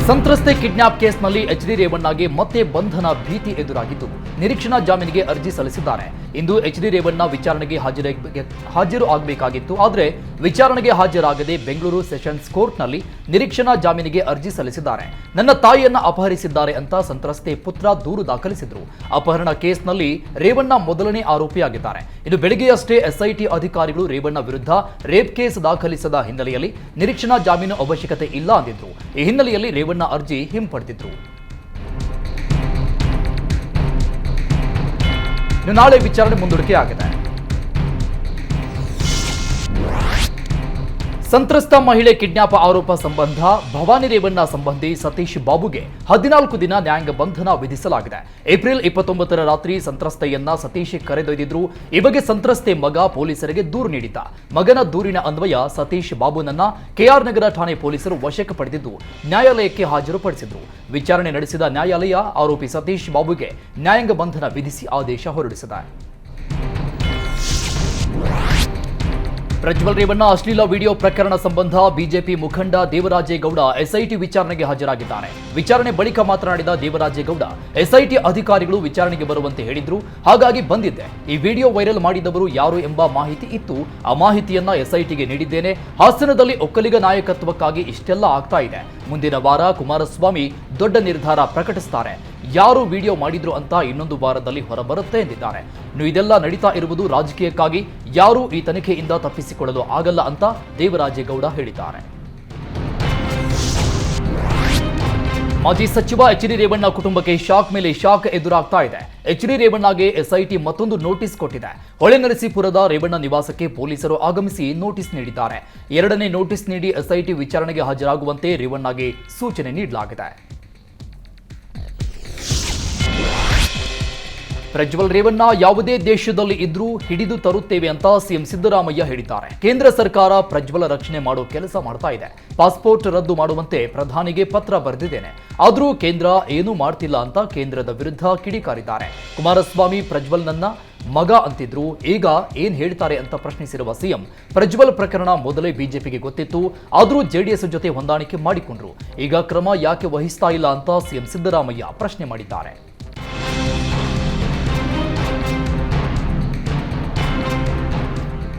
ಸಂತ್ರಸ್ತೆ ಕಿಡ್ನಾಪ್ ಕೇಸ್ನಲ್ಲಿ H D ರೇವಣ್ಣಗೆ ಮತ್ತೆ ಬಂಧನ ಭೀತಿ ಎದುರಾಗಿದ್ದು ನಿರೀಕ್ಷಣಾ ಜಾಮೀನಿಗೆ ಅರ್ಜಿ ಸಲ್ಲಿಸಿದ್ದಾರೆ. ಇಂದು ಎಚ್ ಡಿ ರೇವಣ್ಣ ವಿಚಾರಣೆಗೆ ಹಾಜರು ಆಗಬೇಕಾಗಿತ್ತು. ಆದರೆ ವಿಚಾರಣೆಗೆ ಹಾಜರಾಗದೆ ಬೆಂಗಳೂರು ಸೆಷನ್ಸ್ ಕೋರ್ಟ್ನಲ್ಲಿ ನಿರೀಕ್ಷಣಾ ಜಾಮೀನಿಗೆ ಅರ್ಜಿ ಸಲ್ಲಿಸಿದ್ದಾರೆ. ನನ್ನ ತಾಯಿಯನ್ನ ಅಪಹರಿಸಿದ್ದಾರೆ ಅಂತ ಸಂತ್ರಸ್ತೆ ಪುತ್ರ ದೂರು ದಾಖಲಿಸಿದ್ರು. ಅಪಹರಣ ಕೇಸ್ನಲ್ಲಿ ರೇವಣ್ಣ ಮೊದಲನೇ ಆರೋಪಿಯಾಗಿದ್ದಾರೆ. ಇದು ಬೆಳಗ್ಗೆಯಷ್ಟೇ ಎಸ್ಐಟಿ ಅಧಿಕಾರಿಗಳು ರೇವಣ್ಣ ವಿರುದ್ಧ ರೇಪ್ ಕೇಸ್ ದಾಖಲಿಸದ ಹಿನ್ನೆಲೆಯಲ್ಲಿ ನಿರೀಕ್ಷಣಾ ಜಾಮೀನು ಅವಶ್ಯಕತೆ ಇಲ್ಲ ಅಂದಿದ್ರು. ಈ ಹಿನ್ನೆಲೆಯಲ್ಲಿ ರೇವಣ್ಣ ಅರ್ಜಿ ಹಿಂಪಡೆದಿದ್ರು. ನಾಳೆ ವಿಚಾರಣೆ ಮುಂದೂಡಿಕೆಯಾಗಿದೆ. ಸಂತ್ರಸ್ತ ಮಹಿಳೆ ಕಿಡ್ನಾಪ್ ಆರೋಪ ಸಂಬಂಧ ಭವಾನಿ ರೇವಣ್ಣ ಸಂಬಂಧಿ ಸತೀಶ್ ಬಾಬುಗೆ 14 ದಿನ ನ್ಯಾಯಾಂಗ ಬಂಧನ ವಿಧಿಸಲಾಗಿದೆ. ಏಪ್ರಿಲ್ 29ರ ರಾತ್ರಿ ಸಂತ್ರಸ್ತೆಯನ್ನ ಸತೀಶ್ ಕರೆದೊಯ್ದಿದ್ರು. ಈ ಬಗ್ಗೆ ಸಂತ್ರಸ್ತೆ ಮಗ ಪೊಲೀಸರಿಗೆ ದೂರು ನೀಡಿದ್ದ. ಮಗನ ದೂರಿನ ಅನ್ವಯ ಸತೀಶ್ ಬಾಬುನನ್ನ ಕೆಆರ್ ನಗರ ಠಾಣೆ ಪೊಲೀಸರು ವಶಕ್ಕೆ ಪಡೆದಿದ್ದು ನ್ಯಾಯಾಲಯಕ್ಕೆ ಹಾಜರುಪಡಿಸಿದ್ರು. ವಿಚಾರಣೆ ನಡೆಸಿದ ನ್ಯಾಯಾಲಯ ಆರೋಪಿ ಸತೀಶ್ ಬಾಬುಗೆ ನ್ಯಾಯಾಂಗ ಬಂಧನ ವಿಧಿಸಿ ಆದೇಶ ಹೊರಡಿಸಿದೆ. ಪ್ರಜ್ವಲ್ ರೇವಣ್ಣ ಅಶ್ಲೀಲ ವಿಡಿಯೋ ಪ್ರಕರಣ ಸಂಬಂಧ ಬಿಜೆಪಿ ಮುಖಂಡ ದೇವರಾಜೇಗೌಡ ಎಸ್ಐಟಿ ವಿಚಾರಣೆಗೆ ಹಾಜರಾಗಿದ್ದಾರೆ. ವಿಚಾರಣೆ ಬಳಿಕ ಮಾತನಾಡಿದ ದೇವರಾಜೇಗೌಡ, ಎಸ್ಐಟಿ ಅಧಿಕಾರಿಗಳು ವಿಚಾರಣೆಗೆ ಬರುವಂತೆ ಹೇಳಿದ್ರು, ಹಾಗಾಗಿ ಬಂದಿದ್ದೆ. ಈ ವಿಡಿಯೋ ವೈರಲ್ ಮಾಡಿದವರು ಯಾರು ಎಂಬ ಮಾಹಿತಿ ಇತ್ತು. ಆ ಮಾಹಿತಿಯನ್ನ ಎಸ್ಐಟಿಗೆ ನೀಡಿದ್ದೇನೆ. ಹಾಸನದಲ್ಲಿ ಒಕ್ಕಲಿಗ ನಾಯಕತ್ವಕ್ಕಾಗಿ ಇಷ್ಟೆಲ್ಲ ಆಗ್ತಾ ಇದೆ. ಮುಂದಿನ ವಾರ ಕುಮಾರಸ್ವಾಮಿ ದೊಡ್ಡ ನಿರ್ಧಾರ ಪ್ರಕಟಿಸುತ್ತಾರೆ. ಯಾರು ವಿಡಿಯೋ ಮಾಡಿದ್ರು ಅಂತ ಇನ್ನೊಂದು ವಾರದಲ್ಲಿ ಹೊರಬರುತ್ತೆ ಎಂದಿದ್ದಾರೆ. ಇದೆಲ್ಲ ನಡೀತಾ ಇರುವುದು ರಾಜಕೀಯಕ್ಕಾಗಿ. ಯಾರು ಈ ತನಿಖೆಯಿಂದ ತಪ್ಪಿಸಿಕೊಳ್ಳಲು ಆಗಲ್ಲ ಅಂತ ದೇವರಾಜೇಗೌಡ ಹೇಳಿದ್ದಾರೆ. ಮಾಜಿ ಸಚಿವ ಎಚ್ ಡಿ ರೇವಣ್ಣ ಕುಟುಂಬಕ್ಕೆ ಶಾಕ್ ಮೇಲೆ ಶಾಕ್ ಎದುರಾಗ್ತಾ ಇದೆ. ಎಚ್ ಡಿ ರೇವಣ್ಣಗೆ ಎಸ್ಐಟಿ ಮತ್ತೊಂದು ನೋಟಿಸ್ ಕೊಟ್ಟಿದೆ. ಹೊಳೆನರಸೀಪುರದ ರೇವಣ್ಣ ನಿವಾಸಕ್ಕೆ ಪೊಲೀಸರು ಆಗಮಿಸಿ ನೋಟಿಸ್ ನೀಡಿದ್ದಾರೆ. ಎರಡನೇ ನೋಟಿಸ್ ನೀಡಿ ಎಸ್ಐಟಿ ವಿಚಾರಣೆಗೆ ಹಾಜರಾಗುವಂತೆ ರೇವಣ್ಣಗೆ ಸೂಚನೆ ನೀಡಲಾಗಿದೆ. ಪ್ರಜ್ವಲ್ ರೇವಣ್ಣ ಯಾವುದೇ ದೇಶದಲ್ಲಿ ಇದ್ರೂ ಹಿಡಿದು ತರುತ್ತೇವೆ ಅಂತ ಸಿಎಂ ಸಿದ್ದರಾಮಯ್ಯ ಹೇಳಿದ್ದಾರೆ. ಕೇಂದ್ರ ಸರ್ಕಾರ ಪ್ರಜ್ವಲ ರಕ್ಷಣೆ ಮಾಡೋ ಕೆಲಸ ಮಾಡ್ತಾ ಇದೆ. ಪಾಸ್ಪೋರ್ಟ್ ರದ್ದು ಮಾಡುವಂತೆ ಪ್ರಧಾನಿಗೆ ಪತ್ರ ಬರೆದಿದ್ದೇನೆ. ಆದರೂ ಕೇಂದ್ರ ಏನೂ ಮಾಡ್ತಿಲ್ಲ ಅಂತ ಕೇಂದ್ರದ ವಿರುದ್ಧ ಕಿಡಿಕಾರಿದ್ದಾರೆ. ಕುಮಾರಸ್ವಾಮಿ ಪ್ರಜ್ವಲ್ ನನ್ನ ಮಗ ಅಂತಿದ್ರು, ಈಗ ಏನ್ ಹೇಳ್ತಾರೆ ಅಂತ ಪ್ರಶ್ನಿಸಿರುವ ಸಿಎಂ, ಪ್ರಜ್ವಲ್ ಪ್ರಕರಣ ಮೊದಲೇ ಬಿಜೆಪಿಗೆ ಗೊತ್ತಿತ್ತು, ಆದರೂ ಜೆಡಿಎಸ್ ಜೊತೆ ಹೊಂದಾಣಿಕೆ ಮಾಡಿಕೊಂಡ್ರು. ಈಗ ಕ್ರಮ ಯಾಕೆ ವಹಿಸ್ತಾ ಇಲ್ಲ ಅಂತ ಸಿಎಂ ಸಿದ್ದರಾಮಯ್ಯ ಪ್ರಶ್ನೆ ಮಾಡಿದ್ದಾರೆ.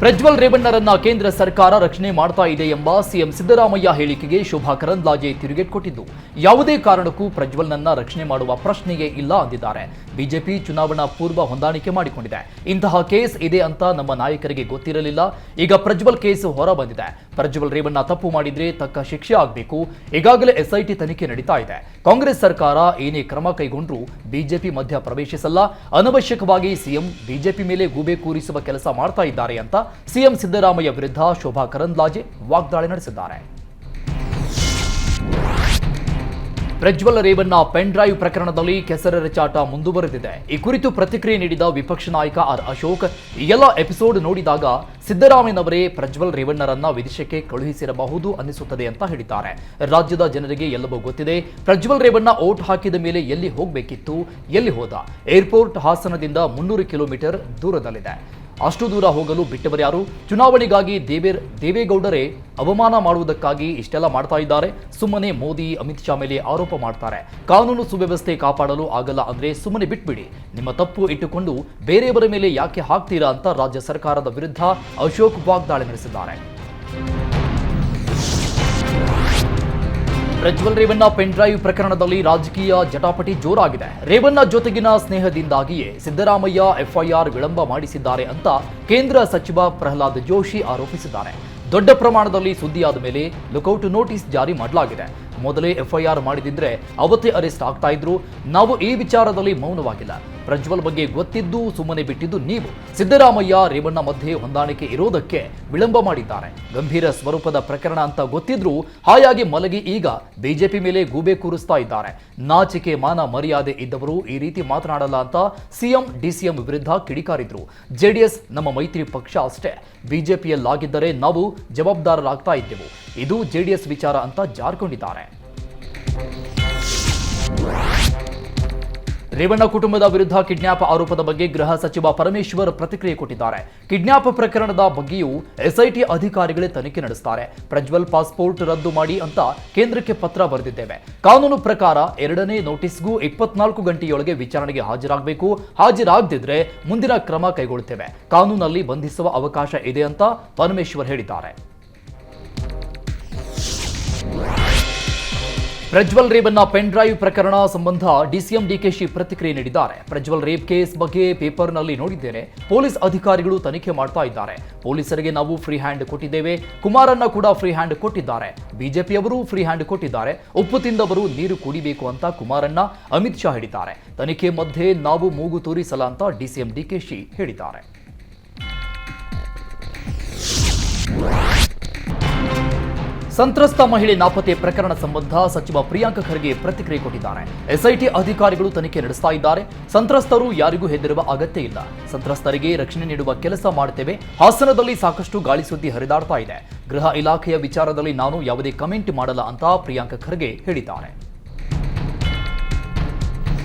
ಪ್ರಜ್ವಲ್ ರೇವಣ್ಣರನ್ನ ಕೇಂದ್ರ ಸರ್ಕಾರ ರಕ್ಷಣೆ ಮಾಡ್ತಾ ಇದೆ ಎಂಬ ಸಿಎಂ ಸಿದ್ದರಾಮಯ್ಯ ಹೇಳಿಕೆಗೆ ಶೋಭಾ ಕರಂದ್ಲಾಜೆ ತಿರುಗೇಟು ಕೊಟ್ಟಿದ್ದು, ಯಾವುದೇ ಕಾರಣಕ್ಕೂ ಪ್ರಜ್ವಲ್ನನ್ನ ರಕ್ಷಣೆ ಮಾಡುವ ಪ್ರಶ್ನೆಯೇ ಇಲ್ಲ ಅಂದಿದ್ದಾರೆ. ಬಿಜೆಪಿ ಚುನಾವಣಾ ಪೂರ್ವ ಹೊಂದಾಣಿಕೆ ಮಾಡಿಕೊಂಡಿದೆ. ಇಂತಹ ಕೇಸ್ ಇದೆ ಅಂತ ನಮ್ಮ ನಾಯಕರಿಗೆ ಗೊತ್ತಿರಲಿಲ್ಲ. ಈಗ ಪ್ರಜ್ವಲ್ ಕೇಸ್ ಹೊರ ಬಂದಿದೆ. ಪ್ರಜ್ವಲ್ ರೇವಣ್ಣ ತಪ್ಪು ಮಾಡಿದ್ರೆ ತಕ್ಕ ಶಿಕ್ಷೆ ಆಗಬೇಕು. ಈಗಾಗಲೇ ಎಸ್ಐಟಿ ತನಿಖೆ ನಡೀತಾ ಇದೆ. ಕಾಂಗ್ರೆಸ್ ಸರ್ಕಾರ ಏನೇ ಕ್ರಮ ಕೈಗೊಂಡ್ರೂ ಬಿಜೆಪಿ ಮಧ್ಯ ಪ್ರವೇಶಿಸಲ್ಲ. ಅನವಶ್ಯಕವಾಗಿ ಸಿಎಂ ಬಿಜೆಪಿ ಮೇಲೆ ಗೂಬೆ ಕೂರಿಸುವ ಕೆಲಸ ಮಾಡ್ತಾ ಇದ್ದಾರೆ ಅಂತ ಸಿಎಂ ಸಿದ್ದರಾಮಯ್ಯ ವಿರುದ್ಧ ಶೋಭಾ ಕರಂದ್ಲಾಜೆ ವಾಗ್ದಾಳಿ ನಡೆಸಿದ್ದಾರೆ. ಪ್ರಜ್ವಲ್ ರೇವಣ್ಣ ಪೆನ್ ಡ್ರೈವ್ ಪ್ರಕರಣದಲ್ಲಿ ಕೆಸರೆರಚಾಟ ಮುಂದುವರೆದಿದೆ. ಈ ಕುರಿತು ಪ್ರತಿಕ್ರಿಯೆ ನೀಡಿದ ವಿಪಕ್ಷ ನಾಯಕ ಆರ್ ಅಶೋಕ್, ಈ ಎಲ್ಲ ಎಪಿಸೋಡ್ ನೋಡಿದಾಗ ಸಿದ್ದರಾಮಯ್ಯನವರೇ ಪ್ರಜ್ವಲ್ ರೇವಣ್ಣರನ್ನ ವಿದೇಶಕ್ಕೆ ಕಳುಹಿಸಿರಬಹುದು ಅನ್ನಿಸುತ್ತದೆ ಅಂತ ಹೇಳಿದ್ದಾರೆ. ರಾಜ್ಯದ ಜನರಿಗೆ ಎಲ್ಲವೂ ಗೊತ್ತಿದೆ. ಪ್ರಜ್ವಲ್ ರೇವಣ್ಣ ಓಟ್ ಹಾಕಿದ ಮೇಲೆ ಎಲ್ಲಿ ಹೋಗಬೇಕಿತ್ತು, ಎಲ್ಲಿ ಹೋದ? ಏರ್ಪೋರ್ಟ್ ಹಾಸನದಿಂದ 300 ಕಿಲೋಮೀಟರ್ ದೂರದಲ್ಲಿದೆ. ಅಷ್ಟು ದೂರ ಹೋಗಲು ಬಿಟ್ಟವರ್ಯಾರು? ಚುನಾವಣೆಗಾಗಿ ದೇವೇಗೌಡರೇ ಅವಮಾನ ಮಾಡುವುದಕ್ಕಾಗಿ ಇಷ್ಟೆಲ್ಲ ಮಾಡ್ತಾ ಇದ್ದಾರೆ. ಸುಮ್ಮನೆ ಮೋದಿ ಅಮಿತ್ ಶಾ ಮೇಲೆ ಆರೋಪ ಮಾಡ್ತಾರೆ. ಕಾನೂನು ಸುವ್ಯವಸ್ಥೆ ಕಾಪಾಡಲು ಆಗಲ್ಲ ಅಂದ್ರೆ ಸುಮ್ಮನೆ ಬಿಟ್ಬಿಡಿ. ನಿಮ್ಮ ತಪ್ಪು ಇಟ್ಟುಕೊಂಡು ಬೇರೆಯವರ ಮೇಲೆ ಯಾಕೆ ಹಾಕ್ತೀರಾ ಅಂತ ರಾಜ್ಯ ಸರ್ಕಾರದ ವಿರುದ್ಧ ಅಶೋಕ್ ವಾಗ್ದಾಳಿ ನಡೆಸಿದ್ದಾರೆ. ಪ್ರಜ್ವಲ್ ರೇವಣ್ಣ ಪೆನ್ ಡ್ರೈವ್ ಪ್ರಕರಣದಲ್ಲಿ ರಾಜಕೀಯ ಜಟಾಪಟಿ ಜೋರಾಗಿದೆ. ರೇವಣ್ಣ ಜೊತೆಗಿನ ಸ್ನೇಹದಿಂದಾಗಿಯೇ ಸಿದ್ದರಾಮಯ್ಯ ಎಫ್ಐಆರ್ ವಿಳಂಬ ಮಾಡಿಸಿದ್ದಾರೆ ಅಂತ ಕೇಂದ್ರ ಸಚಿವ ಪ್ರಹ್ಲಾದ್ ಜೋಶಿ ಆರೋಪಿಸಿದ್ದಾರೆ. ದೊಡ್ಡ ಪ್ರಮಾಣದಲ್ಲಿ ಸುದ್ದಿಯಾದ ಮೇಲೆ ಲುಕೌಟ್ ನೋಟಿಸ್ ಜಾರಿ ಮಾಡಲಾಗಿದೆ. ಮೊದಲೇ ಎಫ್ಐಆರ್ ಮಾಡಿದಿದ್ರೆ ಅವತ್ತೇ ಅರೆಸ್ಟ್ ಆಗ್ತಾ ಇದ್ರು. ನಾವು ಈ ವಿಚಾರದಲ್ಲಿ ಮೌನವಾಗಿಲ್ಲ. ಪ್ರಜ್ವಲ್ ಬಗ್ಗೆ ಗೊತ್ತಿದ್ದು ಸುಮ್ಮನೆ ಬಿಟ್ಟಿದ್ದು ನೀವು. ಸಿದ್ದರಾಮಯ್ಯ ರೇವಣ್ಣ ಮಧ್ಯೆ ಹೊಂದಾಣಿಕೆ ಇರೋದಕ್ಕೆ ವಿಳಂಬ ಮಾಡಿದ್ದಾರೆ. ಗಂಭೀರ ಸ್ವರೂಪದ ಪ್ರಕರಣ ಅಂತ ಗೊತ್ತಿದ್ರೂ ಹಾಯಾಗಿ ಮಲಗಿ ಈಗ ಬಿಜೆಪಿ ಮೇಲೆ ಗೂಬೆ ಕೂರಿಸ್ತಾ ಇದ್ದಾರೆ. ನಾಚಿಕೆ ಮಾನ ಮರ್ಯಾದೆ ಇದ್ದವರು ಈ ರೀತಿ ಮಾತನಾಡಲ್ಲ ಅಂತ ಸಿಎಂ ಡಿಸಿಎಂ ವಿರುದ್ಧ ಕಿಡಿಕಾರಿದ್ರು. ಜೆಡಿಎಸ್ ನಮ್ಮ ಮೈತ್ರಿ ಪಕ್ಷ ಅಷ್ಟೇ, ಬಿಜೆಪಿಯಲ್ಲಾಗಿದ್ದರೆ ನಾವು ಜವಾಬ್ದಾರರಾಗ್ತಾ ಇದ್ದೆವು. ಇದು ಜೆಡಿಎಸ್ ವಿಚಾರ ಅಂತ ಜಾರ್ಕೊಂಡಿದ್ದಾರೆ. ರೇವಣ್ಣ ಕುಟುಂಬದ ವಿರುದ್ಧ ಕಿಡ್ನಾಪ್ ಆರೋಪದ ಬಗ್ಗೆ ಗೃಹ ಸಚಿವ ಪರಮೇಶ್ವರ್ ಪ್ರತಿಕ್ರಿಯೆ ಕೊಟ್ಟಿದ್ದಾರೆ. ಕಿಡ್ನಾಪ್ ಪ್ರಕರಣದ ಬಗ್ಗೆಯೂ ಎಸ್ಐಟಿ ಅಧಿಕಾರಿಗಳೇ ತನಿಖೆ ನಡೆಸುತ್ತಾರೆ. ಪ್ರಜ್ವಲ್ ಪಾಸ್ಪೋರ್ಟ್ ರದ್ದು ಮಾಡಿ ಅಂತ ಕೇಂದ್ರಕ್ಕೆ ಪತ್ರ ಬರೆದಿದ್ದೇವೆ. ಕಾನೂನು ಪ್ರಕಾರ ಎರಡನೇ ನೋಟಿಸ್ಗೂ 24 ಗಂಟೆಯೊಳಗೆ ವಿಚಾರಣೆಗೆ ಹಾಜರಾಗಬೇಕು. ಹಾಜರಾಗದಿದ್ರೆ ಮುಂದಿನ ಕ್ರಮ ಕೈಗೊಳ್ಳುತ್ತೇವೆ. ಕಾನೂನಲ್ಲಿ ಬಂಧಿಸುವ ಅವಕಾಶ ಇದೆ ಅಂತ ಪರಮೇಶ್ವರ್ ಹೇಳಿದ್ದಾರೆ. ಪ್ರಜ್ವಲ್ ರೇವಣ್ಣ ಪೆನ್ ಡ್ರೈವ್ ಪ್ರಕರಣ ಸಂಬಂಧ ಡಿಸಿಎಂ ಡಿಕೆಶಿ ಪ್ರತಿಕ್ರಿಯೆ ನೀಡಿದ್ದಾರೆ. ಪ್ರಜ್ವಲ್ ರೇಪ್ ಕೇಸ್ ಬಗ್ಗೆ ಪೇಪರ್ನಲ್ಲಿ ನೋಡಿದ್ದೇನೆ. ಪೊಲೀಸ್ ಅಧಿಕಾರಿಗಳು ತನಿಖೆ ಮಾಡ್ತಾ ಇದ್ದಾರೆ. ಪೊಲೀಸರಿಗೆ ನಾವು ಫ್ರೀ ಹ್ಯಾಂಡ್ ಕೊಟ್ಟಿದ್ದೇವೆ. ಕುಮಾರಣ್ಣ ಕೂಡ ಫ್ರೀ ಹ್ಯಾಂಡ್ ಕೊಟ್ಟಿದ್ದಾರೆ. ಬಿಜೆಪಿಯವರು ಫ್ರೀ ಹ್ಯಾಂಡ್ ಕೊಟ್ಟಿದ್ದಾರೆ. ಉಪ್ಪು ತಿಂದವರು ನೀರು ಕುಡಿಬೇಕು ಅಂತ ಕುಮಾರಣ್ಣ, ಅಮಿತ್ ಶಾ ಹೇಳಿದ್ದಾರೆ. ತನಿಖೆ ಮಧ್ಯೆ ನಾವು ಮೂಗು ತೂರಿಸಲ್ಲ ಅಂತ ಡಿಸಿಎಂ ಡಿಕೆಶಿ ಹೇಳಿದ್ದಾರೆ. ಸಂತ್ರಸ್ತ ಮಹಿಳೆ ನಾಪತ್ತೆ ಪ್ರಕರಣ ಸಂಬಂಧ ಸಚಿವ ಪ್ರಿಯಾಂಕ ಖರ್ಗೆ ಪ್ರತಿಕ್ರಿಯೆ ಕೊಟ್ಟಿದ್ದಾರೆ. ಎಸ್ಐಟಿ ಅಧಿಕಾರಿಗಳು ತನಿಖೆ ನಡೆಸ್ತಾ ಇದ್ದಾರೆ. ಸಂತ್ರಸ್ತರು ಯಾರಿಗೂ ಹೆದರುವ ಅಗತ್ಯ ಇಲ್ಲ. ಸಂತ್ರಸ್ತರಿಗೆ ರಕ್ಷಣೆ ನೀಡುವ ಕೆಲಸ ಮಾಡುತ್ತೇವೆ. ಹಾಸನದಲ್ಲಿ ಸಾಕಷ್ಟು ಗಾಳಿ ಸುದ್ದಿ ಹರಿದಾಡ್ತಾ ಇದೆ. ಗೃಹ ಇಲಾಖೆಯ ವಿಚಾರದಲ್ಲಿ ನಾನು ಯಾವುದೇ ಕಮೆಂಟ್ ಮಾಡಲ್ಲ ಅಂತ ಪ್ರಿಯಾಂಕ ಖರ್ಗೆ ಹೇಳಿದ್ದಾರೆ.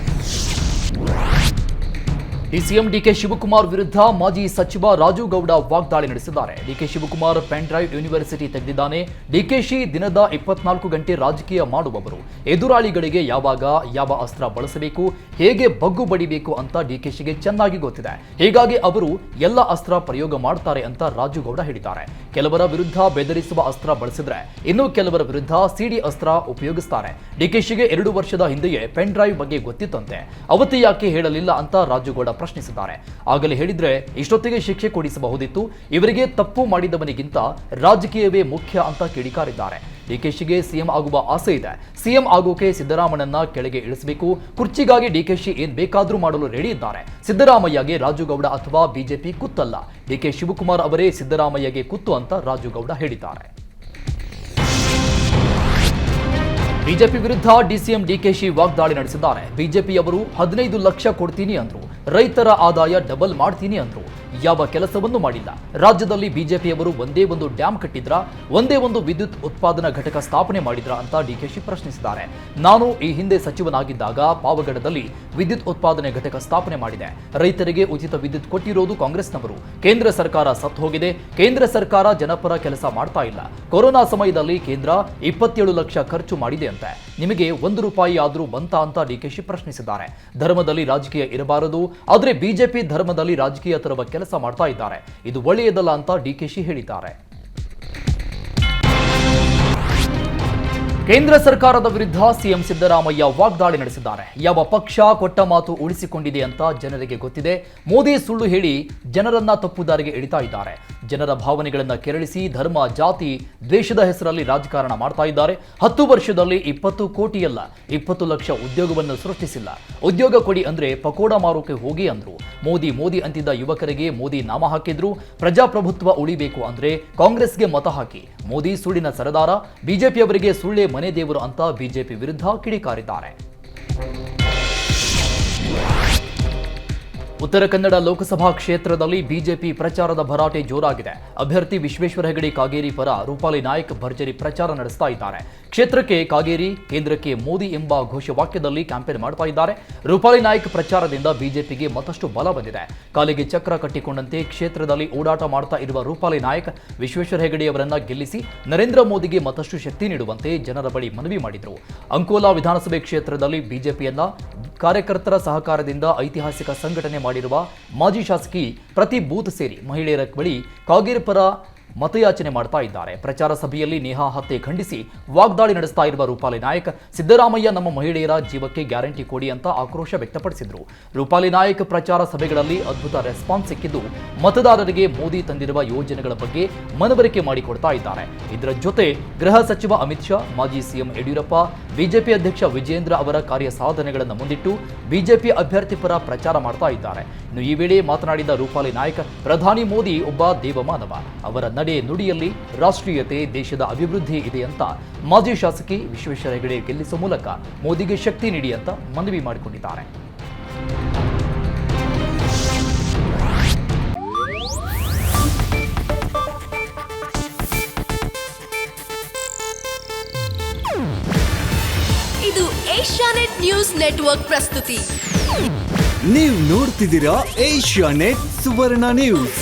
ಡಿಸಿಎಂ ಡಿಕೆ ಶಿವಕುಮಾರ್ ವಿರುದ್ಧ ಮಾಜಿ ಸಚಿವ ರಾಜು ಗೌಡ ವಾಗ್ದಾಳಿ ನಡೆಸಿದ್ದಾರೆ. DK Shivakumar pen drive university ತೆಗೆದಿದ್ದಾನೆ. ಡಿಕೆಶಿ ದಿನದ 24 ಗಂಟೆ ರಾಜಕೀಯ ಮಾಡುವವರು. ಎದುರಾಳಿಗಳಿಗೆ ಯಾವಾಗ ಯಾವ ಅಸ್ತ್ರ ಬಳಸಬೇಕು, ಹೇಗೆ ಬಗ್ಗು ಬಡಿಬೇಕು ಅಂತ ಡಿಕೆಶಿಗೆ ಚೆನ್ನಾಗಿ ಗೊತ್ತಿದೆ. ಹೀಗಾಗಿ ಅವರು ಎಲ್ಲ ಅಸ್ತ್ರ ಪ್ರಯೋಗ ಮಾಡ್ತಾರೆ ಅಂತ ರಾಜು ಗೌಡ ಹೇಳಿದ್ದಾರೆ. ಕೆಲವರ ವಿರುದ್ಧ ಬೆದರಿಸುವ ಅಸ್ತ್ರ ಬಳಸಿದ್ರೆ ಇನ್ನು ಕೆಲವರ ವಿರುದ್ಧ ಸಿಡಿ ಅಸ್ತ್ರ ಉಪಯೋಗಿಸ್ತಾರೆ. ಡಿಕೆಶಿಗೆ 2 ವರ್ಷದ ಹಿಂದೆಯೇ ಪೆನ್ ಡ್ರೈವ್ ಬಗ್ಗೆ ಗೊತ್ತಿತ್ತಂತೆ. ಅವತ್ತು ಯಾಕೆ ಹೇಳಲಿಲ್ಲ ಅಂತ ರಾಜು ಗೌಡ ಪ್ರಶ್ನಿಸಿದ್ದಾರೆ. ಆಗಲೇ ಹೇಳಿದ್ರೆ ಇಷ್ಟೊತ್ತಿಗೆ ಶಿಕ್ಷೆ ಕೊಡಿಸಬಹುದಿತ್ತು. ಇವರಿಗೆ ತಪ್ಪು ಮಾಡಿದವನಿಗಿಂತ ರಾಜಕೀಯವೇ ಮುಖ್ಯ ಅಂತ ಕಿಡಿಕಾರಿದ್ದಾರೆ. ಡಿಕೆಶಿಗೆ ಸಿಎಂ ಆಗುವ ಆಸೆ ಇದೆ. ಸಿಎಂ ಆಗೋಕೆ ಸಿದ್ದರಾಮಯ್ಯನ ಕೆಳಗೆ ಇಳಿಸಬೇಕು. ಕುರ್ಚಿಗಾಗಿ ಡಿಕೆಶಿ ಏನ್ ಬೇಕಾದ್ರೂ ಮಾಡಲು ರೆಡಿ ಇದ್ದಾರೆ. ಸಿದ್ದರಾಮಯ್ಯಗೆ ರಾಜುಗೌಡ ಅಥವಾ ಬಿಜೆಪಿ ಕುತ್ತಲ್ಲ. ಡಿಕೆ ಶಿವಕುಮಾರ್ ಅವರೇ ಸಿದ್ದರಾಮಯ್ಯಗೆ ಕುತ್ತು ಅಂತ ರಾಜುಗೌಡ ಹೇಳಿದ್ದಾರೆ. ಬಿಜೆಪಿ ವಿರುದ್ಧ ಡಿಸಿಎಂ ಡಿಕೆಶಿ ವಾಗ್ದಾಳಿ ನಡೆಸಿದ್ದಾರೆ. ಬಿಜೆಪಿಯವರು 15 ಲಕ್ಷ ಕೊಡ್ತೀನಿ ಅಂದ್ರು. ರೈತರ ಆದಾಯ ಡಬಲ್ ಮಾಡ್ತೀನಿ ಅಂದ್ರು. ಯಾವ ಕೆಲಸವನ್ನು ಮಾಡಿಲ್ಲ. ರಾಜ್ಯದಲ್ಲಿ ಬಿಜೆಪಿಯವರು ಒಂದೇ ಒಂದು ಡ್ಯಾಂ ಕಟ್ಟಿದ್ರ, ಒಂದೇ ಒಂದು ವಿದ್ಯುತ್ ಉತ್ಪಾದನಾ ಘಟಕ ಸ್ಥಾಪನೆ ಮಾಡಿದ್ರ ಅಂತ ಡಿಕೆಶಿ ಪ್ರಶ್ನಿಸಿದ್ದಾರೆ. ನಾನು ಈ ಹಿಂದೆ ಸಚಿವನಾಗಿದ್ದಾಗ ಪಾವಗಡದಲ್ಲಿ ವಿದ್ಯುತ್ ಉತ್ಪಾದನೆ ಘಟಕ ಸ್ಥಾಪನೆ ಮಾಡಿದೆ. ರೈತರಿಗೆ ಉಚಿತ ವಿದ್ಯುತ್ ಕೊಟ್ಟಿರೋದು ಕಾಂಗ್ರೆಸ್ನವರು. ಕೇಂದ್ರ ಸರ್ಕಾರ ಸತ್ತು ಹೋಗಿದೆ. ಕೇಂದ್ರ ಸರ್ಕಾರ ಜನಪರ ಕೆಲಸ ಮಾಡ್ತಾ ಇಲ್ಲ. ಕೊರೋನಾ ಸಮಯದಲ್ಲಿ ಕೇಂದ್ರ 27 ಲಕ್ಷ ಖರ್ಚು ಮಾಡಿದೆ ಅಂತೆ. ನಿಮಗೆ 1 ರೂಪಾಯಿ ಆದ್ರೂ ಬಂತ ಅಂತ ಡಿಕೆಶಿ ಪ್ರಶ್ನಿಸಿದ್ದಾರೆ. ಧರ್ಮದಲ್ಲಿ ರಾಜಕೀಯ ಇರಬಾರದು, ಆದರೆ ಬಿಜೆಪಿ ಧರ್ಮದಲ್ಲಿ ರಾಜಕೀಯ ತರುವ ಕೆಲಸ ಮಾಡ್ತಾ ಇದ್ದಾರೆ. ಇದು ಒಳ್ಳೆಯದಲ್ಲ ಅಂತ ಡಿಕೆಶಿ ಹೇಳಿದ್ದಾರೆ. ಕೇಂದ್ರ ಸರ್ಕಾರದ ವಿರುದ್ಧ ಸಿಎಂ ಸಿದ್ದರಾಮಯ್ಯ ವಾಗ್ದಾಳಿ ನಡೆಸಿದ್ದಾರೆ. ಯಾವ ಪಕ್ಷ ಕೊಟ್ಟ ಮಾತು ಉಳಿಸಿಕೊಂಡಿದೆ ಅಂತ ಜನರಿಗೆ ಗೊತ್ತಿದೆ. ಮೋದಿ ಸುಳ್ಳು ಹೇಳಿ ಜನರನ್ನ ತಪ್ಪುದಾರಿಗೆ ಎಳಿತಾ ಇದ್ದಾರೆ. ಜನರ ಭಾವನೆಗಳನ್ನ ಕೆರಳಿಸಿ ಧರ್ಮ, ಜಾತಿ, ದ್ವೇಷದ ಹೆಸರಲ್ಲಿ ರಾಜಕಾರಣ ಮಾಡ್ತಾ ಇದ್ದಾರೆ. 10 ವರ್ಷದಲ್ಲಿ 20 ಕೋಟಿಯಲ್ಲ 20 ಲಕ್ಷ ಉದ್ಯೋಗವನ್ನು ಸೃಷ್ಟಿಸಿಲ್ಲ. ಉದ್ಯೋಗ ಕೊಡಿ ಅಂದ್ರೆ ಪಕೋಡ ಮಾರೋಕೆ ಹೋಗಿ ಅಂದ್ರು. ಮೋದಿ ಅಂತಿದ್ದ ಯುವಕರಿಗೆ ಮೋದಿ ನಾಮ ಹಾಕಿದ್ರು. ಪ್ರಜಾಪ್ರಭುತ್ವ ಉಳಿಬೇಕು ಅಂದ್ರೆ ಕಾಂಗ್ರೆಸ್ಗೆ ಮತ ಹಾಕಿ. ಮೋದಿ ಸುಳ್ಳಿನ ಸರದಾರ, ಬಿಜೆಪಿಯವರಿಗೆ ಸುಳ್ಳೆ ಮನೆ ದೇವರು ಅಂತ ಬಿಜೆಪಿ ವಿರುದ್ಧ ಕಿಡಿಕಾರಿದ್ದಾರೆ. ಉತ್ತರ ಕನ್ನಡ ಲೋಕಸಭಾ ಕ್ಷೇತ್ರದಲ್ಲಿ ಬಿಜೆಪಿ ಪ್ರಚಾರದ ಭರಾಟೆ ಜೋರಾಗಿದೆ. ಅಭ್ಯರ್ಥಿ ವಿಶ್ವೇಶ್ವರ ಹೆಗಡೆ ಕಾಗೇರಿ ಪರ ರೂಪಾಲಿ ನಾಯ್ಕ್ ಭರ್ಜರಿ ಪ್ರಚಾರ ನಡೆಸ್ತಾ ಇದ್ದಾರೆ. ಕ್ಷೇತ್ರಕ್ಕೆ ಕಾಗೇರಿ, ಕೇಂದ್ರಕ್ಕೆ ಮೋದಿ ಎಂಬ ಘೋಷವಾಕ್ಯದಲ್ಲಿ ಕ್ಯಾಂಪೇನ್ ಮಾಡ್ತಾ ಇದ್ದಾರೆ. ರೂಪಾಲಿ ನಾಯ್ಕ್ ಪ್ರಚಾರದಿಂದ ಬಿಜೆಪಿಗೆ ಮತ್ತಷ್ಟು ಬಲ ಬಂದಿದೆ. ಕಾಲಿಗೆ ಚಕ್ರ ಕಟ್ಟಿಕೊಂಡಂತೆ ಕ್ಷೇತ್ರದಲ್ಲಿ ಓಡಾಟ ಮಾಡ್ತಾ ಇರುವ ರೂಪಾಲಿ ನಾಯ್ಕ್ ವಿಶ್ವೇಶ್ವರ ಹೆಗಡೆಯವರನ್ನ ಗೆಲ್ಲಿಸಿ ನರೇಂದ್ರ ಮೋದಿಗೆ ಮತ್ತಷ್ಟು ಶಕ್ತಿ ನೀಡುವಂತೆ ಜನರ ಬಳಿ ಮನವಿ ಮಾಡಿದರು. ಅಂಕೋಲಾ ವಿಧಾನಸಭೆ ಕ್ಷೇತ್ರದಲ್ಲಿ ಬಿಜೆಪಿಯನ್ನ ಕಾರ್ಯಕರ್ತರ ಸಹಕಾರದಿಂದ ಐತಿಹಾಸಿಕ ಸಂಘಟನೆ ಮಾಡಿರುವ ಮಾಜಿ ಶಾಸಕಿ ಪ್ರತಿ ಬೂತ್ ಸೇರಿ ಮಹಿಳೆಯರ ಬಳಿ ಕಾಗೇರಿ ಪರ ಮತಯಾಚನೆ ಮಾಡ್ತಾ ಇದ್ದಾರೆ. ಪ್ರಚಾರ ಸಭೆಯಲ್ಲಿ ನೇಹಾ ಹತ್ಯೆ ಖಂಡಿಸಿ ವಾಗ್ದಾಳಿ ನಡೆಸ್ತಾ ಇರುವ ರೂಪಾಲಿ ನಾಯ್ಕ್ ಸಿದ್ದರಾಮಯ್ಯ ನಮ್ಮ ಮಹಿಳೆಯರ ಜೀವಕ್ಕೆ ಗ್ಯಾರಂಟಿ ಕೊಡಿ ಅಂತ ಆಕ್ರೋಶ ವ್ಯಕ್ತಪಡಿಸಿದ್ರು. ರೂಪಾಲಿ ನಾಯ್ಕ್ ಪ್ರಚಾರ ಸಭೆಗಳಲ್ಲಿ ಅದ್ಭುತ ರೆಸ್ಪಾನ್ಸ್ ಸಿಕ್ಕಿದ್ದು ಮತದಾರರಿಗೆ ಮೋದಿ ತಂದಿರುವ ಯೋಜನೆಗಳ ಬಗ್ಗೆ ಮನವರಿಕೆ ಮಾಡಿಕೊಡ್ತಾ ಇದ್ದಾರೆ. ಇದರ ಜೊತೆ ಗೃಹ ಸಚಿವ ಅಮಿತ್ ಶಾ, ಮಾಜಿ ಸಿಎಂ ಯಡಿಯೂರಪ್ಪ, ಬಿಜೆಪಿ ಅಧ್ಯಕ್ಷ ವಿಜೇಂದ್ರ ಅವರ ಕಾರ್ಯ ಸಾಧನೆಗಳನ್ನು ಮುಂದಿಟ್ಟು ಬಿಜೆಪಿ ಅಭ್ಯರ್ಥಿ ಪರ ಪ್ರಚಾರ ಮಾಡ್ತಾ ಇದ್ದಾರೆ. ಇನ್ನು ಈ ವೇಳೆ ಮಾತನಾಡಿದ ರೂಪಾಲಿ ನಾಯ್ಕ್, ಪ್ರಧಾನಿ ಮೋದಿ ಒಬ್ಬ ದೇವಮಾನವ. ಅವರ ನಡೆ ನುಡಿಯಲ್ಲಿ ರಾಷ್ಟ್ರೀಯತೆ, ದೇಶದ ಅಭಿವೃದ್ಧಿ ಇದೆ ಅಂತ ಮಾಜಿ ಶಾಸಕಿ ವಿಶ್ವೇಶ್ವರ ಹೆಗಡೆ ಗೆಲ್ಲಿಸುವ ಮೂಲಕ ಮೋದಿಗೆ ಶಕ್ತಿ ನೀಡಿ ಅಂತ ಮನವಿ ಮಾಡಿಕೊಂಡಿದ್ದಾರೆ. ಇದು ಏಷ್ಯಾನೆಟ್ ನ್ಯೂಸ್ ನೆಟ್ವರ್ಕ್ ಪ್ರಸ್ತುತಿ. ನೀವು ನೋಡ್ತಿದ್ದೀರಾ ಏಷ್ಯಾ ನೆಟ್ ಸುವರ್ಣ ನ್ಯೂಸ್.